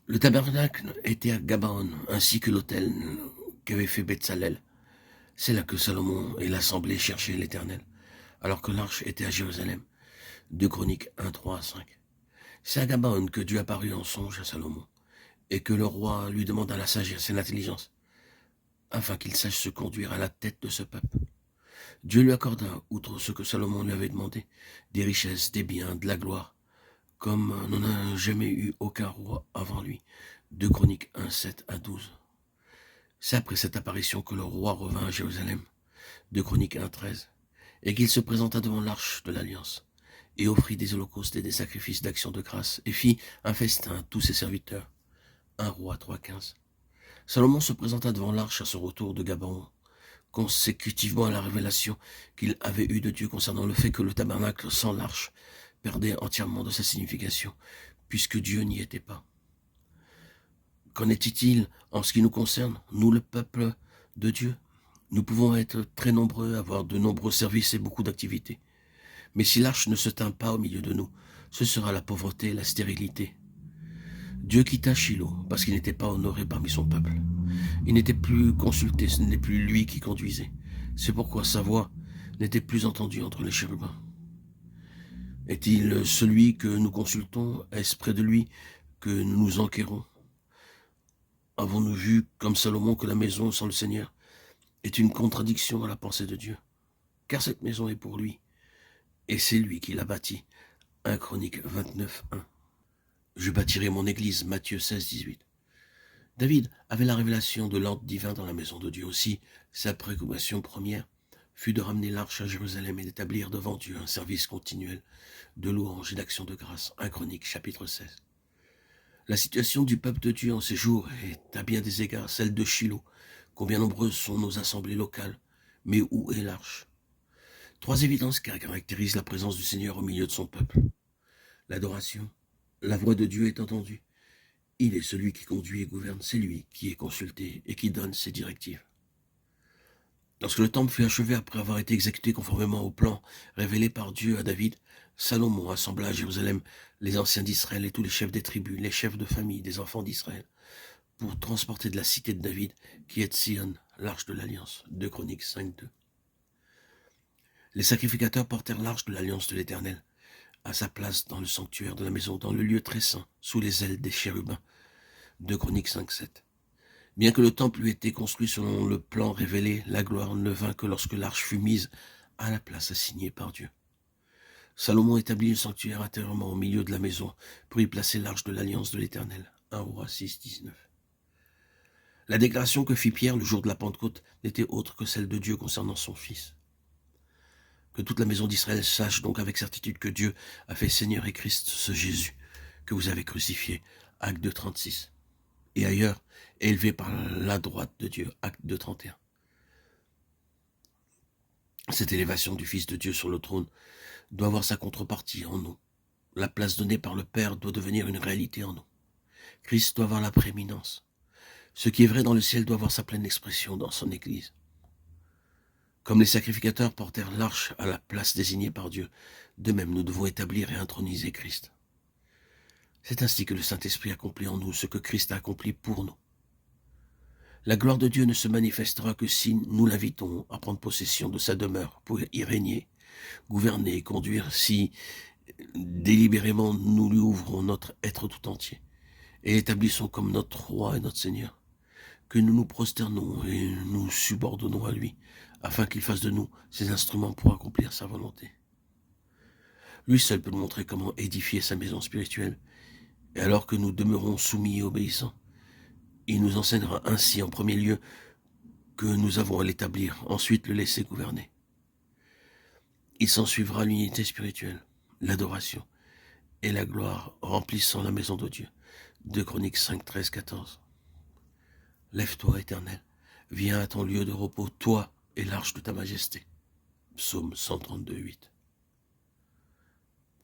Le tabernacle était à Gabaon, ainsi que l'autel qu'avait fait Betsalel. C'est là que Salomon et l'assemblée cherchaient l'Éternel, alors que l'arche était à Jérusalem. 2 Chroniques 1, 3 à 5. C'est à Gabaon que Dieu apparut en songe à Salomon, et que le roi lui demanda la sagesse et l'intelligence, afin qu'il sache se conduire à la tête de ce peuple. Dieu lui accorda, outre ce que Salomon lui avait demandé, des richesses, des biens, de la gloire, comme n'en a jamais eu aucun roi avant lui. 2 Chroniques 1, 7 à 12. C'est après cette apparition que le roi revint à Jérusalem, 2 Chroniques 1, 13, et qu'il se présenta devant l'arche de l'Alliance, et offrit des holocaustes et des sacrifices d'action de grâce, et fit un festin à tous ses serviteurs. 1 Roi 3, 15. Salomon se présenta devant l'arche à son retour de Gabaon, consécutivement à la révélation qu'il avait eue de Dieu concernant le fait que le tabernacle sans l'arche perdait entièrement de sa signification, puisque Dieu n'y était pas. Qu'en est-il en ce qui nous concerne, nous le peuple de Dieu? Nous pouvons être très nombreux, avoir de nombreux services et beaucoup d'activités. Mais si l'arche ne se tint pas au milieu de nous, ce sera la pauvreté et la stérilité. Dieu quitta Shilo parce qu'il n'était pas honoré parmi son peuple. Il n'était plus consulté, ce n'est plus lui qui conduisait. C'est pourquoi sa voix n'était plus entendue entre les chérubins. Est-il celui que nous consultons? Est-ce près de lui que nous nous enquérons? Avons-nous vu, comme Salomon, que la maison sans le Seigneur est une contradiction à la pensée de Dieu? Car cette maison est pour lui, et c'est lui qui l'a bâtie. 1 Chroniques 29, 1. Je bâtirai mon église, Matthieu 16, 18. David avait la révélation de l'ordre divin dans la maison de Dieu aussi. Sa préoccupation première fut de ramener l'arche à Jérusalem et d'établir devant Dieu un service continuel de louange et d'action de grâce. 1 Chroniques, chapitre 16. La situation du peuple de Dieu en ces jours est à bien des égards celle de Shilo. Combien nombreuses sont nos assemblées locales, mais où est l'arche? 3 évidences qui caractérisent la présence du Seigneur au milieu de son peuple. L'adoration, la voix de Dieu est entendue. Il est celui qui conduit et gouverne, c'est lui qui est consulté et qui donne ses directives. Lorsque le temple fut achevé après avoir été exécuté conformément au plan révélé par Dieu à David, Salomon rassembla à Jérusalem les anciens d'Israël et tous les chefs des tribus, les chefs de famille des enfants d'Israël, pour transporter de la cité de David, qui est Sion, l'arche de l'Alliance. 2 Chroniques 5, 2. Les sacrificateurs portèrent l'arche de l'Alliance de l'Éternel à sa place dans le sanctuaire de la maison, dans le lieu très saint, sous les ailes des chérubins. 2 Chroniques 5, 7. Bien que le temple lui ait été construit selon le plan révélé, la gloire ne vint que lorsque l'arche fut mise à la place assignée par Dieu. Salomon établit le sanctuaire intérieurement au milieu de la maison pour y placer l'arche de l'Alliance de l'Éternel. 1 Roi 6, 19. La déclaration que fit Pierre le jour de la Pentecôte n'était autre que celle de Dieu concernant son Fils. Que toute la maison d'Israël sache donc avec certitude que Dieu a fait Seigneur et Christ ce Jésus que vous avez crucifié. Acte 2, 36. Et ailleurs, élevé par la droite de Dieu. Acte 2, 31. Cette élévation du Fils de Dieu sur le trône doit avoir sa contrepartie en nous. La place donnée par le Père doit devenir une réalité en nous. Christ doit avoir la prééminence. Ce qui est vrai dans le ciel doit avoir sa pleine expression dans son Église. Comme les sacrificateurs portèrent l'arche à la place désignée par Dieu, de même nous devons établir et introniser Christ. C'est ainsi que le Saint-Esprit accomplit en nous ce que Christ a accompli pour nous. La gloire de Dieu ne se manifestera que si nous l'invitons à prendre possession de sa demeure pour y régner, gouverner et conduire, si délibérément nous lui ouvrons notre être tout entier et l'établissons comme notre roi et notre Seigneur, que nous nous prosternons et nous subordonnons à lui, afin qu'il fasse de nous ses instruments pour accomplir sa volonté. Lui seul peut nous montrer comment édifier sa maison spirituelle, et alors que nous demeurons soumis et obéissants, il nous enseignera ainsi en premier lieu que nous avons à l'établir, ensuite le laisser gouverner. Il s'ensuivra l'unité spirituelle, l'adoration et la gloire remplissant la maison de Dieu. 2 Chroniques 5, 13, 14. Lève-toi, Éternel, viens à ton lieu de repos, toi et l'arche de ta majesté. Psaume 132, 8.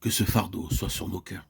Que ce fardeau soit sur nos cœurs.